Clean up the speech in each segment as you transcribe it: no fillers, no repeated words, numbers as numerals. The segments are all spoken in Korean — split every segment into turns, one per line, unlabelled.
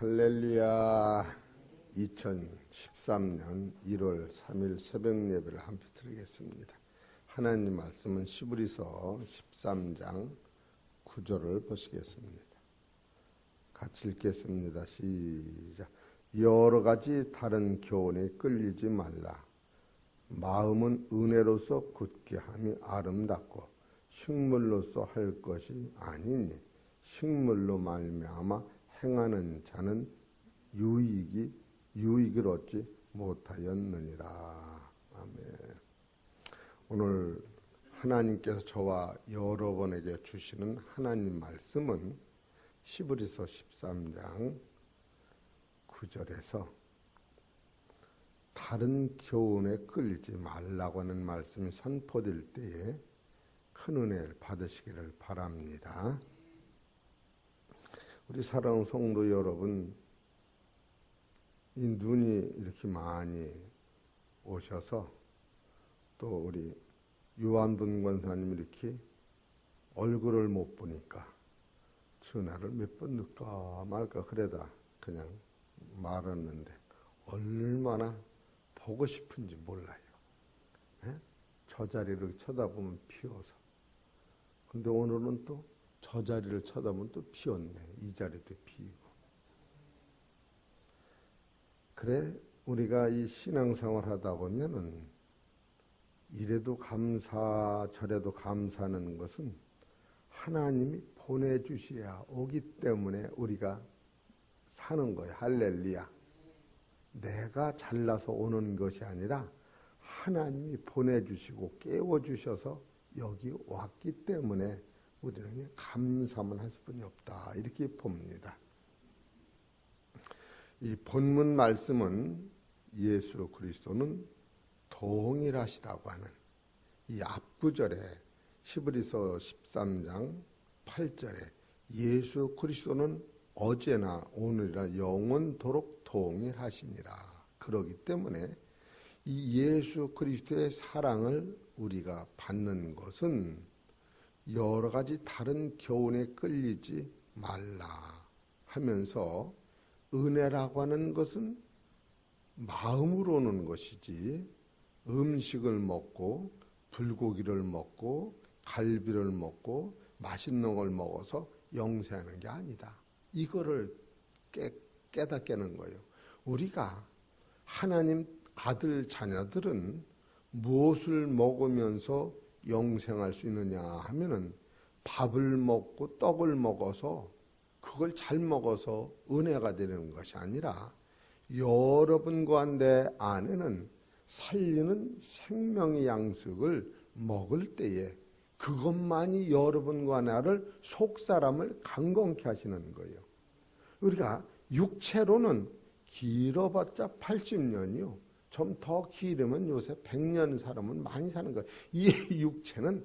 할렐루야. 2013년 1월 3일 새벽 예배를 함께 드리겠습니다. 하나님 말씀은 시브리서 13장 9절을 보시겠습니다. 같이 읽겠습니다. 시작. 여러 가지 다른 교훈에 끌리지 말라. 마음은 은혜로서 굳게 함이 아름답고 식물로서 할 것이 아니니 식물로 말미암아 행하는 자는 유익을 얻지 못하였느니라. 아멘. 오늘 하나님께서 저와 여러분에게 주시는 하나님 말씀은 시브리서 13장 9절에서 다른 교훈에 끌리지 말라고 하는 말씀이 선포될 때에 큰 은혜를 받으시기를 바랍니다. 우리 사랑하는 성도 여러분, 이 눈이 이렇게 많이 오셔서 또 우리 요한분 권사님 이렇게 얼굴을 못 보니까 전화를 몇 번 넣을까 말까 그러다 그냥 말았는데 얼마나 보고 싶은지 몰라요. 네? 저 자리를 쳐다보면 피어서. 근데 오늘은 또 저 자리를 쳐다보면 또 피었네. 이 자리도 피고. 그래 우리가 이 신앙생활 하다 보면은 이래도 감사 저래도 감사하는 것은 하나님이 보내주셔야 오기 때문에 우리가 사는 거예요. 할렐루야. 내가 잘나서 오는 것이 아니라 하나님이 보내주시고 깨워주셔서 여기 왔기 때문에 우리는 그냥 감사만 할 수뿐이 없다. 이렇게 봅니다. 이 본문 말씀은 예수 그리스도는 동일하시다고 하는 이 앞구절에 시브리서 13장 8절에 예수 그리스도는 어제나 오늘이나 영원토록 동일하시니라. 그러기 때문에 이 예수 그리스도의 사랑을 우리가 받는 것은 여러 가지 다른 교훈에 끌리지 말라 하면서 은혜라고 하는 것은 마음으로 오는 것이지 음식을 먹고 불고기를 먹고 갈비를 먹고 맛있는 걸 먹어서 영생하는 게 아니다. 이거를 깨닫게는 거예요. 우리가 하나님 아들 자녀들은 무엇을 먹으면서 영생할 수 있느냐 하면은 밥을 먹고 떡을 먹어서 그걸 잘 먹어서 은혜가 되는 것이 아니라 여러분과 내 안에는 살리는 생명의 양식을 먹을 때에 그것만이 여러분과 나를 속사람을 강건케 하시는 거예요. 우리가 육체로는 길어봤자 80년이요. 좀 더 길으면 요새 100년 사람은 많이 사는 거예요. 이 육체는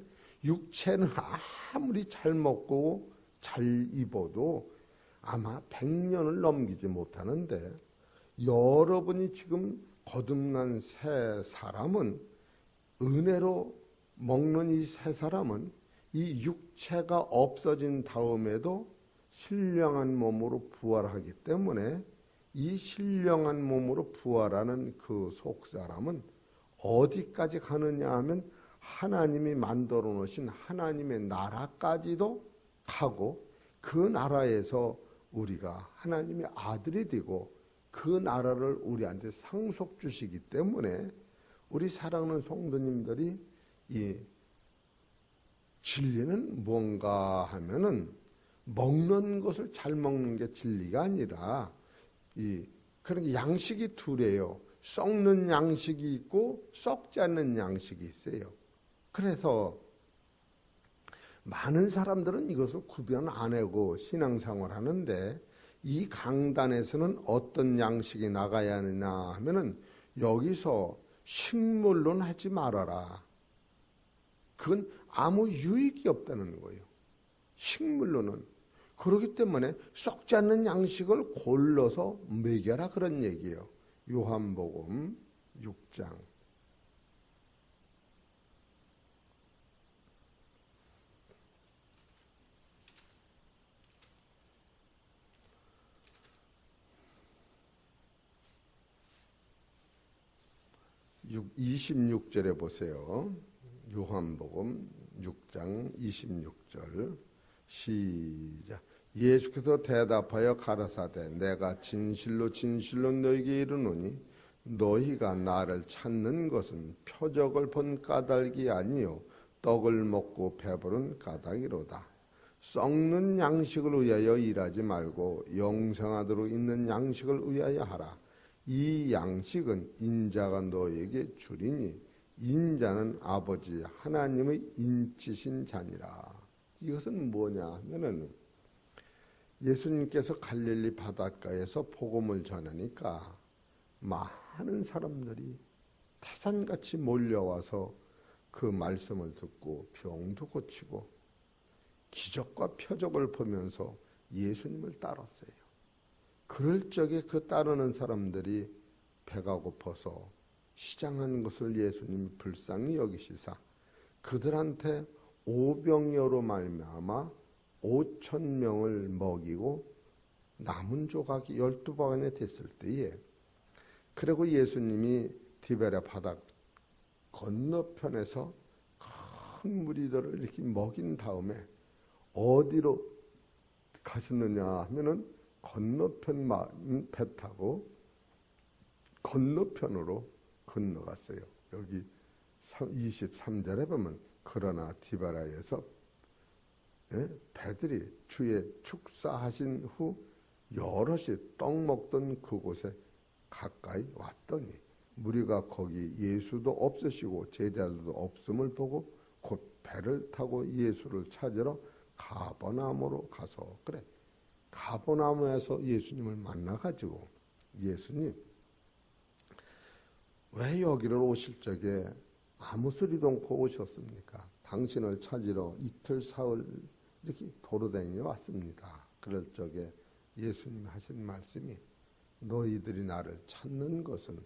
아무리 잘 먹고 잘 입어도 아마 100년을 넘기지 못하는데 여러분이 지금 거듭난 새 사람은 은혜로 먹는 이 새 사람은 이 육체가 없어진 다음에도 신령한 몸으로 부활하기 때문에 이 신령한 몸으로 부활하는 그 속사람은 어디까지 가느냐 하면 하나님이 만들어 놓으신 하나님의 나라까지도 가고 그 나라에서 우리가 하나님의 아들이 되고 그 나라를 우리한테 상속 주시기 때문에 우리 사랑하는 성도님들이 이 진리는 뭔가 하면은 먹는 것을 잘 먹는 게 진리가 아니라 그런 양식이 둘이에요. 썩는 양식이 있고 썩지 않는 양식이 있어요. 그래서 많은 사람들은 이것을 구별 안 하고 신앙생활 하는데 이 강단에서는 어떤 양식이 나가야 하느냐 하면은 여기서 식물론 하지 말아라. 그건 아무 유익이 없다는 거예요. 식물로는. 그렇기 때문에 썩지 않는 양식을 골라서 먹여라 그런 얘기예요. 요한복음 6장 26절에 보세요. 요한복음 6장 26절 시작. 예수께서 대답하여 가라사대 내가 진실로 진실로 너희에게 이르노니 너희가 나를 찾는 것은 표적을 본 까닭이 아니요 떡을 먹고 배부른 까닭이로다. 썩는 양식을 위하여 일하지 말고 영생하도록 있는 양식을 위하여 하라. 이 양식은 인자가 너에게 주리니 인자는 아버지 하나님의 인치신 자니라. 이것은 뭐냐 하면은 예수님께서 갈릴리 바닷가에서 복음을 전하니까 많은 사람들이 태산같이 몰려와서 그 말씀을 듣고 병도 고치고 기적과 표적을 보면서 예수님을 따랐어요. 그럴 적에 그 따르는 사람들이 배가 고파서 시장한 것을 예수님이 불쌍히 여기시사 그들한테 오병이어로 말미암아 5,000명을 먹이고 남은 조각이 12방울이 됐을 때에 그리고 예수님이 디베랴 바다 건너편에서 큰 무리들을 이렇게 먹인 다음에 어디로 가셨느냐 하면은 건너편 배 타고 건너편으로 건너갔어요. 여기 23절에 보면 그러나 디베랴에서 배들이 주의 축사하신 후 여럿이 떡 먹던 그곳에 가까이 왔더니 무리가 거기 예수도 없으시고 제자들도 없음을 보고 곧 배를 타고 예수를 찾으러 가버나움으로 가서 그래 가버나움에서 예수님을 만나가지고 예수님 왜 여기를 오실 적에 아무 소리도 않고 오셨습니까? 당신을 찾으러 이틀 사흘 이렇게 도로다니며 왔습니다. 그럴 적에 예수님 하신 말씀이 너희들이 나를 찾는 것은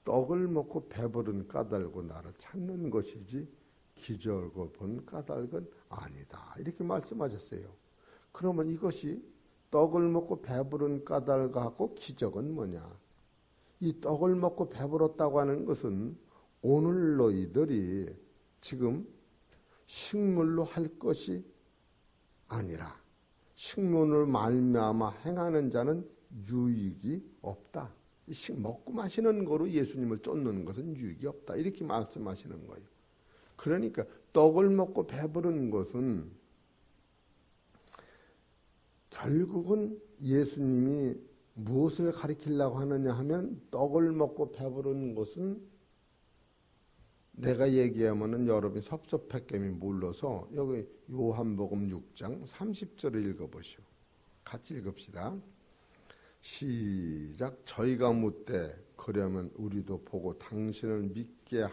떡을 먹고 배부른 까닭으로 나를 찾는 것이지 기적을 본 까닭은 아니다. 이렇게 말씀하셨어요. 그러면 이것이 떡을 먹고 배부른 까닭하고 기적은 뭐냐? 이 떡을 먹고 배불렀다고 하는 것은 오늘 너희들이 지금 식물로 할 것이 아니라 식물을 말미암아 행하는 자는 유익이 없다. 먹고 마시는 거로 예수님을 쫓는 것은 유익이 없다. 이렇게 말씀하시는 거예요. 그러니까 떡을 먹고 배부른 것은 결국은 예수님이 무엇을 가리키려고 하느냐 하면 떡을 먹고 배부른 것은 내가 얘기하면은 여러분이 섭섭했겠니 몰라서 여기 요한복음 6장 30절을 읽어보시오. 같이 읽읍시다. 시작. 저희가 묻되 그러면 우리도 보고 당신을 믿게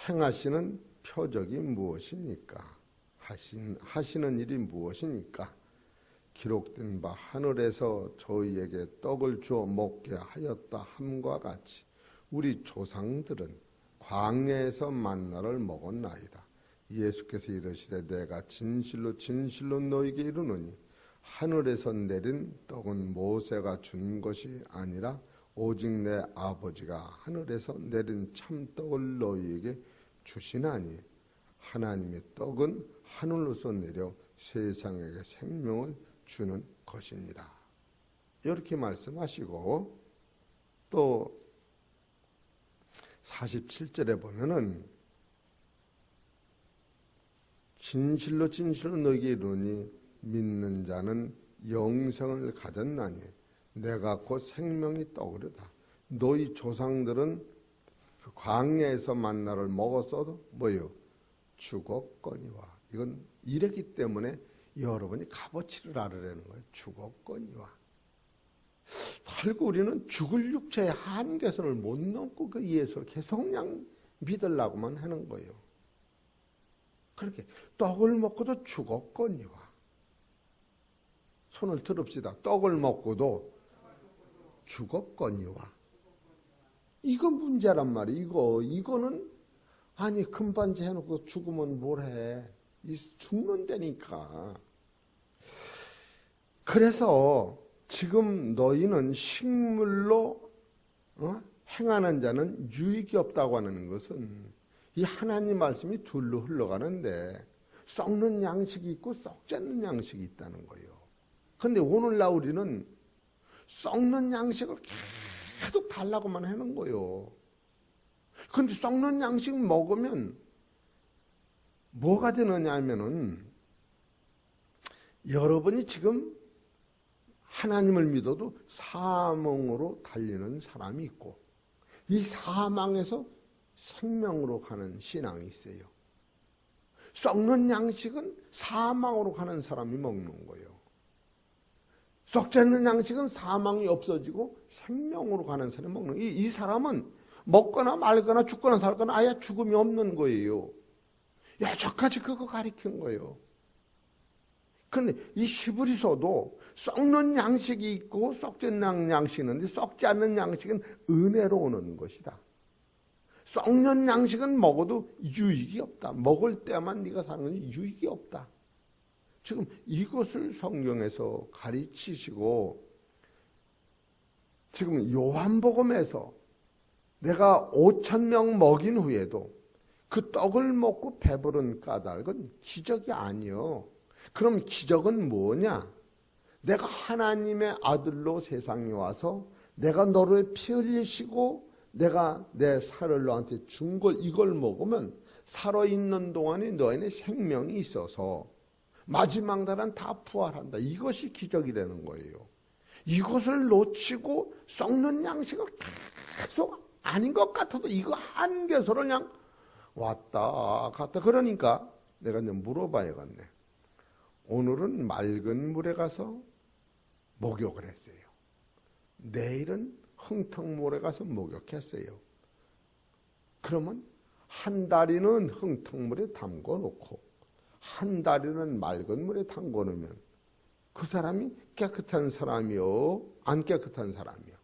행하시는 표적이 무엇입니까? 하시는 일이 무엇입니까? 기록된 바 하늘에서 저희에게 떡을 주어 먹게 하였다 함과 같이 우리 조상들은 광야에서 만나를 먹었나이다. 예수께서 이르시되 내가 진실로 진실로 너희에게 이르노니 하늘에서 내린 떡은 모세가 준 것이 아니라 오직 내 아버지가 하늘에서 내린 참떡을 너희에게 주시나니 하나님의 떡은 하늘로서 내려 세상에게 생명을 주는 것이니라. 이렇게 말씀하시고 또 47절에 보면은 진실로 진실로 너희에게 이르노니 믿는 자는 영생을 가졌나니 내가 곧 생명이 떡이로다. 너희 조상들은 광야에서 만나를 먹었어도 뭐요? 죽었거니와. 이건 이랬기 때문에 여러분이 값어치를 알으라는 거예요. 죽었거니와. 결국 우리는 죽을 육체의 한계선을 못 넘고 그 예수를 계속 그냥 믿으려고만 하는 거예요. 그렇게 떡을 먹고도 죽었거니와. 손을 들읍시다. 떡을 먹고도 죽었거니와. 이거 문제란 말이에요. 이거는 아니 금반지 해놓고 죽으면 뭘 해. 죽는다니까. 그래서 지금 너희는 식물로 행하는 자는 유익이 없다고 하는 것은 이 하나님 말씀이 둘로 흘러가는데 썩는 양식이 있고 썩지 않는 양식이 있다는 거예요. 그런데 오늘날 우리는 썩는 양식을 계속 달라고만 하는 거예요. 그런데 썩는 양식 먹으면 뭐가 되느냐 하면은 여러분이 지금 하나님을 믿어도 사망으로 달리는 사람이 있고 이 사망에서 생명으로 가는 신앙이 있어요. 썩는 양식은 사망으로 가는 사람이 먹는 거예요. 썩지 않는 양식은 사망이 없어지고 생명으로 가는 사람이 먹는 거예요. 이 사람은 먹거나 말거나 죽거나 살거나 아예 죽음이 없는 거예요. 여태까지 그거 가리킨 거예요. 그런데 이 히브리서도 썩는 양식이 있고 썩지 않는 양식이 있는데 썩지 않는 양식은 은혜로 오는 것이다. 썩는 양식은 먹어도 유익이 없다. 먹을 때만 네가 사는 건 유익이 없다. 지금 이것을 성경에서 가르치시고 지금 요한복음에서 내가 5,000명 먹인 후에도 그 떡을 먹고 배부른 까닭은 기적이 아니요. 그럼 기적은 뭐냐? 내가 하나님의 아들로 세상에 와서 내가 너를 피 흘리시고 내가 내 살을 너한테 준 걸 이걸 먹으면 살아있는 동안에 너희는 생명이 있어서 마지막 날은 다 부활한다. 이것이 기적이라는 거예요. 이것을 놓치고 썩는 양식을 계속 아닌 것 같아도 이거 한 개소를 그냥 왔다 갔다. 그러니까 내가 이제 물어봐야겠네. 오늘은 맑은 물에 가서 목욕을 했어요. 내일은 흥탕물에 가서 목욕했어요. 그러면 한 다리는 흥탕물에 담궈 놓고 한 다리는 맑은 물에 담궈 놓으면 그 사람이 깨끗한 사람이요? 안 깨끗한 사람이요?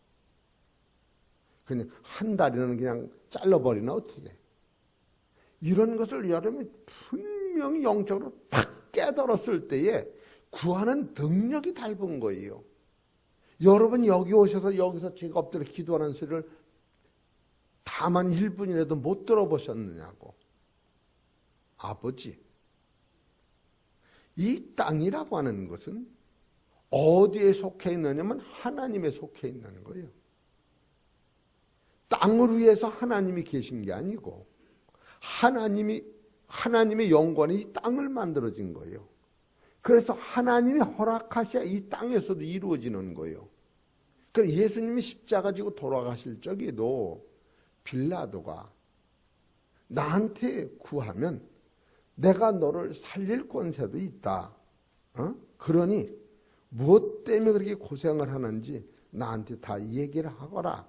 그냥 한 다리는 그냥 잘라버리나 어떻게? 이런 것을 여러분이 분명히 영적으로 딱 깨달았을 때에 구하는 능력이 닮은 거예요. 여러분 여기 오셔서 여기서 제가 엎드려 기도하는 소리를 다만 1분이라도 못 들어보셨느냐고. 아버지, 이 땅이라고 하는 것은 어디에 속해 있느냐면 하나님에 속해 있는 거예요. 땅을 위해서 하나님이 계신 게 아니고 하나님의 영광이 이 땅을 만들어진 거예요. 그래서 하나님이 허락하셔야 이 땅에서도 이루어지는 거예요. 그래서 예수님이 십자가 지고 돌아가실 적에도 빌라도가 나한테 구하면 내가 너를 살릴 권세도 있다. 그러니 무엇 때문에 그렇게 고생을 하는지 나한테 다 얘기를 하거라.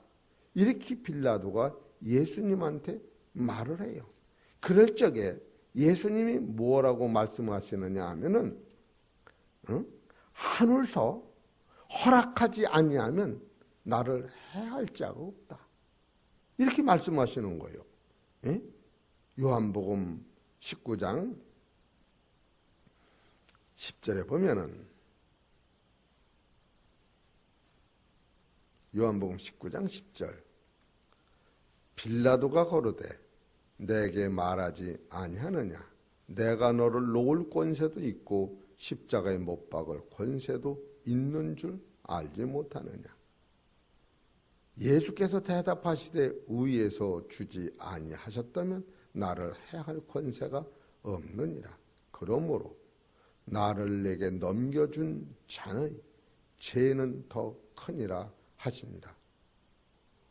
이렇게 빌라도가 예수님한테 말을 해요. 그럴 적에 예수님이 뭐라고 말씀하시느냐 하면은 하늘서 허락하지 아니하면 나를 해할 자가 없다. 이렇게 말씀하시는 거예요. 예? 요한복음 19장 10절에 보면은 요한복음 19장 10절 빌라도가 거르되 내게 말하지 아니하느냐 내가 너를 놓을 권세도 있고 십자가에 못 박을 권세도 있는 줄 알지 못하느냐. 예수께서 대답하시되 위에서 주지 아니하셨다면 나를 해할 권세가 없느니라. 그러므로 나를 내게 넘겨준 자의 죄는 더 크니라 하시니라.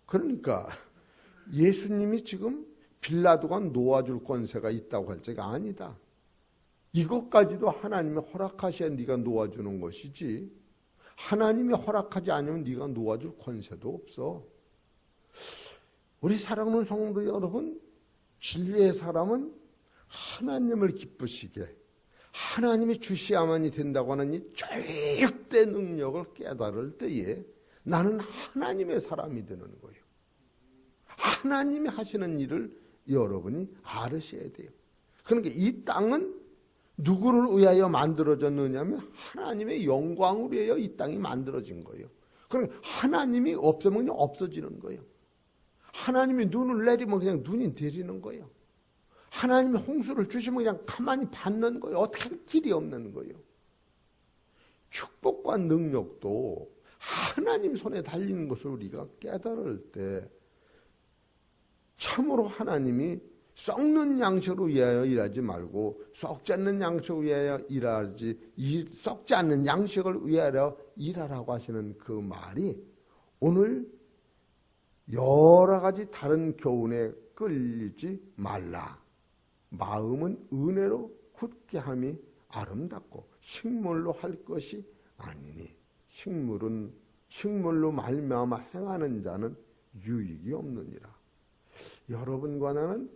그러니까 예수님이 지금 빌라도가 놓아줄 권세가 있다고 할 적이 아니다. 이것까지도 하나님이 허락하셔야 네가 놓아주는 것이지 하나님이 허락하지 않으면 네가 놓아줄 권세도 없어. 우리 사랑하는 성도 여러분, 진리의 사람은 하나님을 기쁘시게 하나님이 주시야만이 된다고 하는 이 절대 능력을 깨달을 때에 나는 하나님의 사람이 되는 거예요. 하나님이 하시는 일을 여러분이 알으셔야 돼요. 그러니까 이 땅은 누구를 위하여 만들어졌느냐면 하나님의 영광을 위하여 이 땅이 만들어진 거예요. 그러니까 하나님이 없으면 없어지는 거예요. 하나님이 눈을 내리면 그냥 눈이 내리는 거예요. 하나님이 홍수를 주시면 그냥 가만히 받는 거예요. 어떻게 할 길이 없는 거예요. 축복과 능력도 하나님 손에 달리는 것을 우리가 깨달을 때 참으로 하나님이 썩는 양식으로 위하여 일하지 말고 썩지 않는 양식을 위하여 일하지, 썩지 않는 양식을 위하여 일하라고 하시는 그 말이 오늘 여러 가지 다른 교훈에 끌리지 말라. 마음은 은혜로 굳게 함이 아름답고 식물로 할 것이 아니니 식물로 말미암아 행하는 자는 유익이 없느니라. 여러분과 나는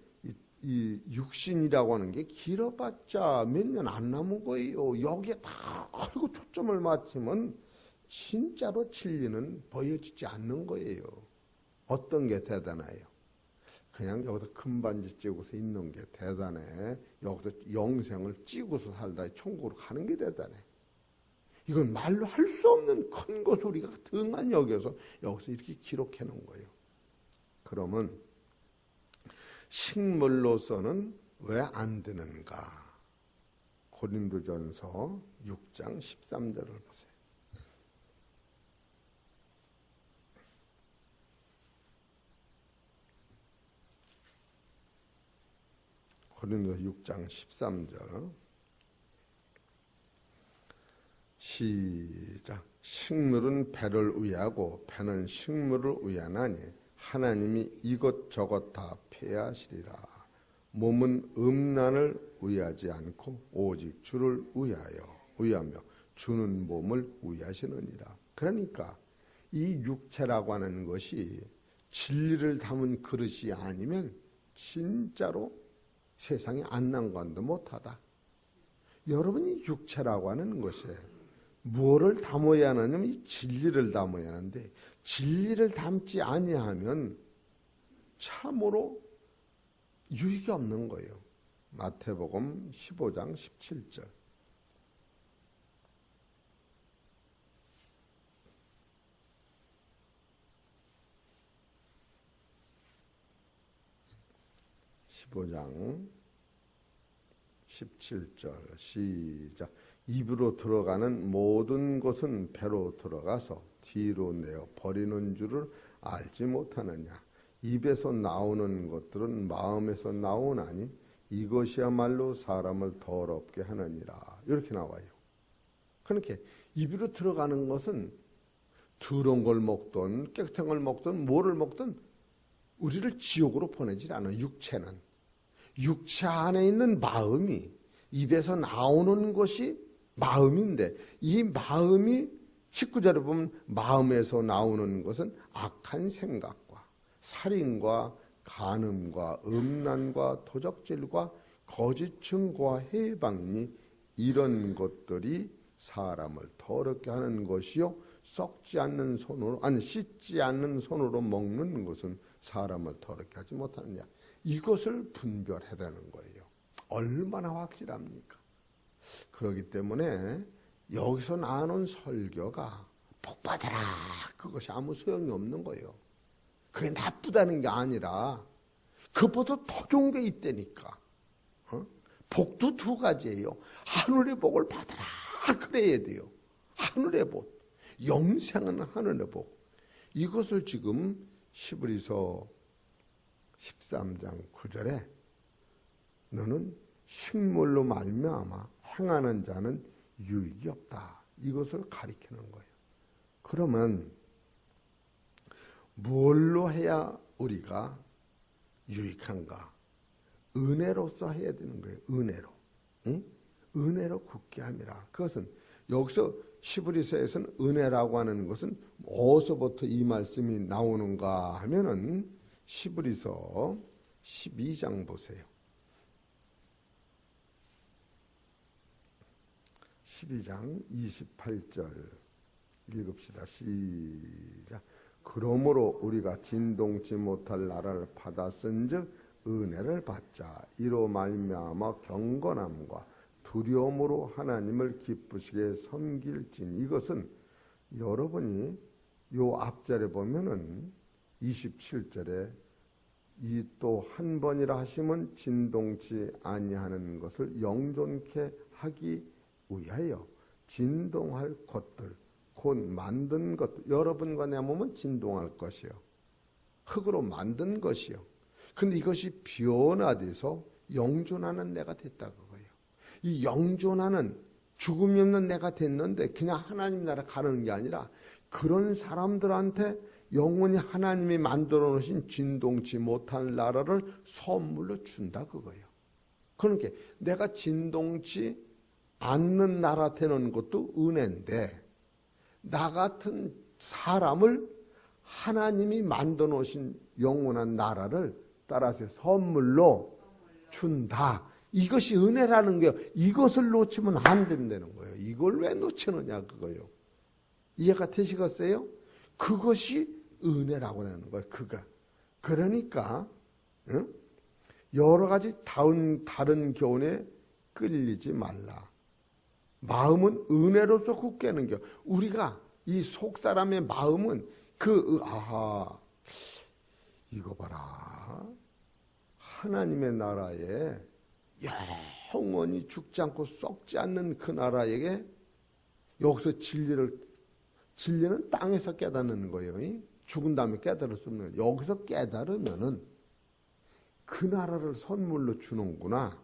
이 육신이라고 하는 게 길어봤자 몇 년 안 남은 거예요. 여기에 다 걸고 초점을 맞추면 진짜로 진리는 보여지지 않는 거예요. 어떤 게 대단해요? 그냥 여기서 큰 반지 찍고서 있는 게 대단해. 여기서 영생을 찍고서 살다 천국으로 가는 게 대단해. 이건 말로 할 수 없는 큰 것을 우리가 등한 여겨서 여기서 이렇게 기록해 놓은 거예요. 그러면 식물로서는 왜 안 되는가? 고린도전서 6장 13절을 보세요. 고린도서 6장 13절 시작. 식물은 배를 위하고 배는 식물을 위하나니 하나님이 이것저것 다 폐하시리라. 몸은 음란을 위하지 않고 오직 주를 위하며 주는 몸을 위하시느니라. 그러니까 이 육체라고 하는 것이 진리를 담은 그릇이 아니면 진짜로 세상에 안난관도 못하다. 여러분이 육체라고 하는 것에 무엇을 담아야 하느냐면 이 진리를 담아야 하는데 진리를 담지 아니하면 참으로 유익이 없는 거예요. 마태복음 15장 17절. (15장 17절) 시작. 입으로 들어가는 모든 것은 배로 들어가서 뒤로 내어 버리는 줄을 알지 못하느냐. 입에서 나오는 것들은 마음에서 나오나니 이것이야말로 사람을 더럽게 하느니라. 이렇게 나와요. 그러니까 입으로 들어가는 것은 더러운 걸 먹든 깨끗한 걸 먹든 뭐를 먹든 우리를 지옥으로 보내질 않아. 육체는. 육체 안에 있는 마음이 입에서 나오는 것이 마음인데 이 마음이 19절에 보면 마음에서 나오는 것은 악한 생각과 살인과 간음과 음란과 도적질과 거짓 증거와 해방이 이런 것들이 사람을 더럽게 하는 것이요 썩지 않는 손으로 씻지 않는 손으로 먹는 것은 사람을 더럽게 하지 못하느냐. 이것을 분별해라는 거예요. 얼마나 확실합니까? 그렇기 때문에 여기서 나눈 설교가 복받아라 그것이 아무 소용이 없는 거예요. 그게 나쁘다는 게 아니라 그보다 더 좋은 게 있다니까. 복도 두 가지예요. 하늘의 복을 받아라 그래야 돼요. 하늘의 복. 영생은 하늘의 복. 이것을 지금 히브리서 13장 9절에 너는 식물로 말미암아 행하는 자는 유익이 없다. 이것을 가리키는 거예요. 그러면 뭘로 해야 우리가 유익한가? 은혜로서 해야 되는 거예요. 은혜로. 응? 은혜로 굳게 함이라. 그것은 여기서 히브리서에서는 은혜라고 하는 것은 어디서부터 이 말씀이 나오는가 하면은 히브리서 12장 보세요. 12장 28절 읽읍시다. 시작. 그러므로 우리가 진동치 못할 나라를 받았은즉 은혜를 받자. 이로 말미암아 경건함과 두려움으로 하나님을 기쁘시게 섬길진. 이것은 여러분이 요 앞절에 보면은 27절에 이 또 한 번이라 하시면 진동치 아니하는 것을 영존케 하기 위하여 진동할 것들 곧 만든 것들 여러분과 내 몸은 진동할 것이요 흙으로 만든 것이요 근데 이것이 변화돼서 영존하는 내가 됐다 그거예요. 이 영존하는 죽음이 없는 내가 됐는데 그냥 하나님 나라 가는 게 아니라 그런 사람들한테 영원히 하나님이 만들어 놓으신 진동치 못할 나라를 선물로 준다 그거예요. 그러니까 내가 진동치 않는 나라 되는 것도 은혜인데 나 같은 사람을 하나님이 만들어 놓으신 영원한 나라를 따라서 선물로 준다. 이것이 은혜라는 거예요. 이것을 놓치면 안 된다는 거예요. 이걸 왜 놓치느냐 그거예요. 이해가 되시겠어요? 그것이 은혜라고 하는 거예요. 그러니까 여러 가지 다른 교훈에 끌리지 말라. 마음은 은혜로서 굳게는 겨. 우리가 이 속사람의 마음은 이거 봐라. 하나님의 나라에 영원히 죽지 않고 썩지 않는 그 나라에게 여기서 진리는 땅에서 깨닫는 거예요. 죽은 다음에 깨달을 수 없는 거예요. 여기서 깨달으면은 그 나라를 선물로 주는구나.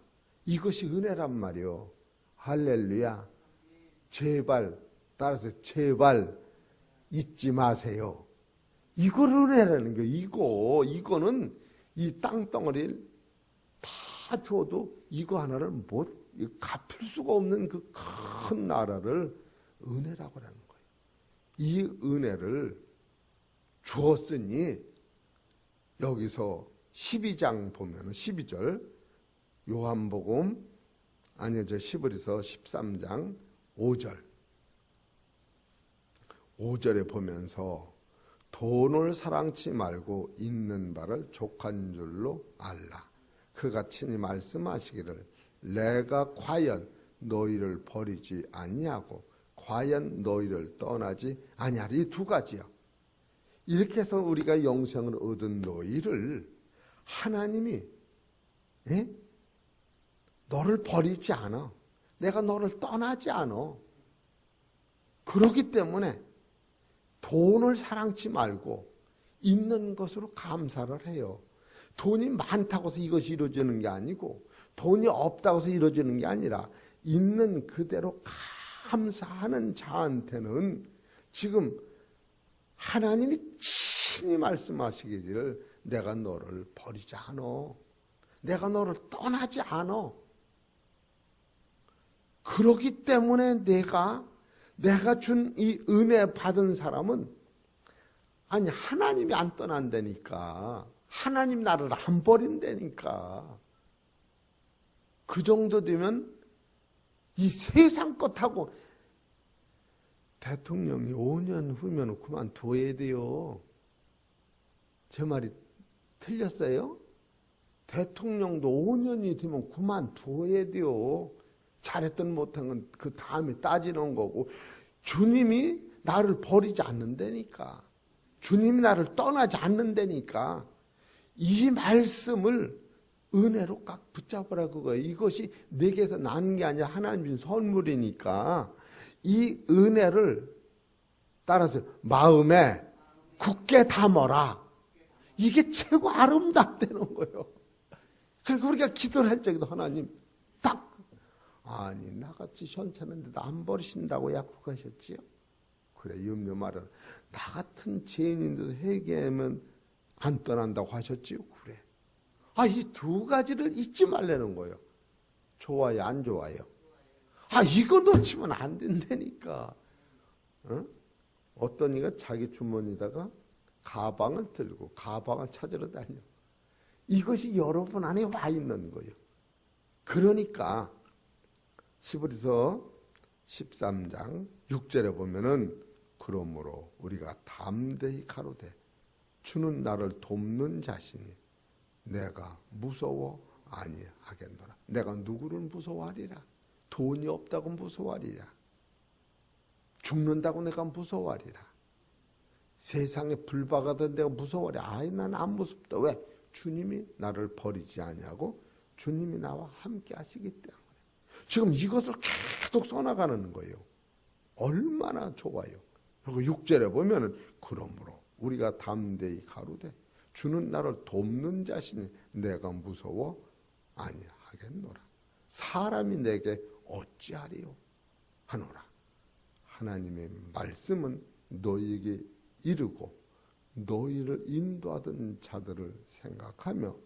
이것이 은혜란 말이요. 할렐루야. 제발 따라서 제발 잊지 마세요. 이걸 은혜라는 거예요. 이거는 이 땅덩어리를 다 줘도 이거 하나를 못 갚을 수가 없는 그 큰 나라를 은혜라고 하는 거예요. 이 은혜를 주었으니 여기서 12장 보면 12절 요한복음 히브리서 13장 5절에 보면서 돈을 사랑치 말고 있는 바를 족한 줄로 알라. 그가 친히 말씀하시기를 내가 과연 너희를 버리지 아니하고 과연 너희를 떠나지 아니하리. 이 두 가지요. 이렇게 해서 우리가 영생을 얻은 너희를 하나님이 너를 버리지 않아. 내가 너를 떠나지 않아. 그렇기 때문에 돈을 사랑치 말고 있는 것으로 감사를 해요. 돈이 많다고 해서 이것이 이루어지는 게 아니고 돈이 없다고 해서 이루어지는 게 아니라 있는 그대로 감사하는 자한테는 지금 하나님이 친히 말씀하시기를 내가 너를 버리지 않아. 내가 너를 떠나지 않아. 그렇기 때문에 내가 준 이 은혜 받은 사람은 아니 하나님이 안 떠난다니까. 하나님 나를 안 버린다니까. 그 정도 되면 이 세상 것하고 대통령이 5년 후면 그만둬야 돼요. 제 말이 틀렸어요? 대통령도 5년이 되면 그만둬야 돼요. 잘했든 못한 건 그 다음에 따지는 거고 주님이 나를 버리지 않는다니까. 주님이 나를 떠나지 않는다니까. 이 말씀을 은혜로 꽉 붙잡으라 그거예요. 이것이 내게서 나는 게 아니라 하나님 준 선물이니까 이 은혜를 따라서 마음에 굳게 담아라. 이게 최고 아름답다는 거예요. 그러니까 우리가 기도를 할 적에도 하나님 아니 나같이 현찮은데도 안 버리신다고 약속하셨지요? 그래 염려 말은 나 같은 죄인인데도 회개하면 안 떠난다고 하셨지요? 그래. 이 두 가지를 잊지 말라는 거예요. 좋아요 안 좋아요? 이거 놓치면 안 된다니까. 어떤 이가 자기 주머니에다가 가방을 들고 가방을 찾으러 다녀. 이것이 여러분 안에 와 있는 거예요. 그러니까 히브리서 13장 6절에 보면은 그러므로 우리가 담대히 가로되 주는 나를 돕는 자신이 내가 무서워 아니하겠노라. 내가 누구를 무서워하리라. 돈이 없다고 무서워하리라. 죽는다고 내가 무서워하리라. 세상에 불바가 된 내가 무서워하리라. 난 안 무섭다. 왜? 주님이 나를 버리지 아니하고 주님이 나와 함께 하시기 때문에 지금 이것을 계속 써나가는 거예요. 얼마나 좋아요. 그리고 6절에 보면은 그러므로 우리가 담대히 가로되 주는 나를 돕는 자신이 내가 무서워 아니하겠노라. 사람이 내게 어찌하리요 하노라. 하나님의 말씀은 너희에게 이르고 너희를 인도하던 자들을 생각하며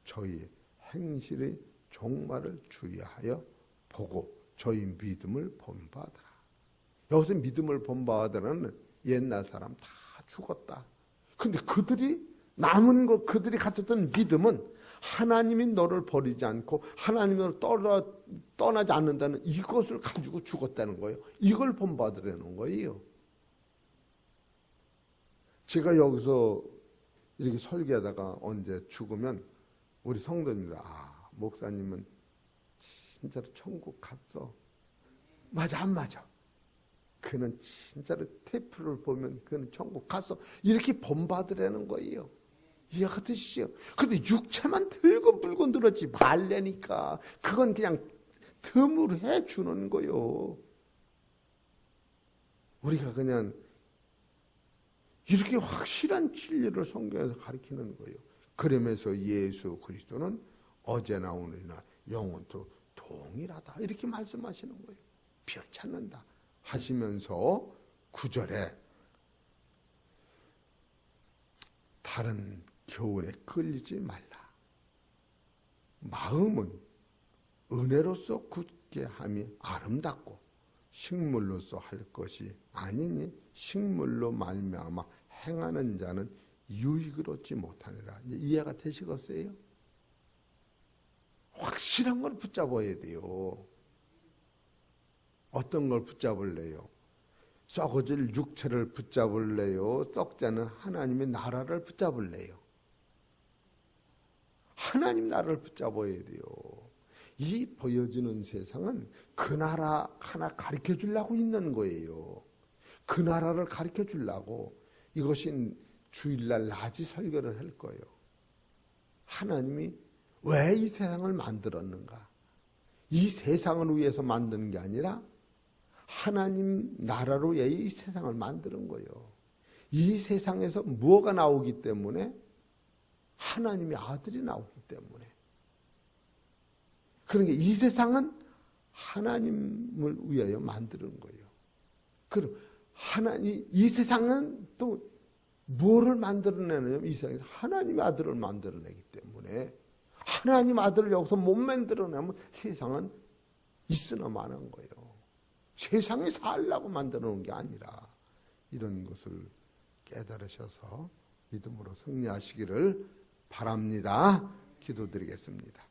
저희 행실의 종말을 주의하여 보고 저희 믿음을 본받으라. 여기서 믿음을 본받으라는 옛날 사람 다 죽었다. 근데 그들이 남은 것, 그들이 가졌던 믿음은 하나님이 너를 버리지 않고 하나님이 너를 떠나지 않는다는 이것을 가지고 죽었다는 거예요. 이걸 본받으라는 거예요. 제가 여기서 이렇게 설교하다가 언제 죽으면 우리 성도님들, 목사님은 진짜로 천국 갔어. 맞아, 안 맞아? 그는 진짜로 테이프를 보면 그는 천국 갔어. 이렇게 본받으라는 거예요. 이해가 되시죠? 근데 육체만 들고 물고 늘었지 말래니까 그건 그냥 틈으로 해주는 거예요. 우리가 그냥 이렇게 확실한 진리를 성경에서 가르치는 거예요. 그러면서 예수 그리스도는 어제나 오늘이나 영원토록 동일하다 이렇게 말씀하시는 거예요. 변찮는다 하시면서 9절에 다른 교훈에 끌리지 말라. 마음은 은혜로서 굳게 함이 아름답고 식물로서 할 것이 아니니 식물로 말미암아 행하는 자는 유익을 얻지 못하니라. 이해가 되시겠어요? 확실한 걸 붙잡아야 돼요. 어떤 걸 붙잡을래요? 썩어질 육체를 붙잡을래요? 썩지 않은 하나님의 나라를 붙잡을래요? 하나님 나라를 붙잡아야 돼요. 이 보여지는 세상은 그 나라 하나 가르쳐 주려고 있는 거예요. 그 나라를 가르쳐 주려고 이것이 주일날 낮이 설교를 할 거예요. 하나님이 왜 이 세상을 만들었는가? 이 세상을 위해서 만든 게 아니라 하나님 나라로 위해 이 세상을 만드는 거예요. 이 세상에서 무엇가 나오기 때문에? 하나님의 아들이 나오기 때문에. 그러니까 이 세상은 하나님을 위하여 만드는 거예요. 그럼 이 세상은 또 뭐를 만들어내냐면 이 세상에서 하나님의 아들을 만들어내기 때문에 하나님 아들을 여기서 못 만들어내면 세상은 있으나 마는 거예요. 세상에 살라고 만들어 놓은 게 아니라 이런 것을 깨달으셔서 믿음으로 승리하시기를 바랍니다. 기도드리겠습니다.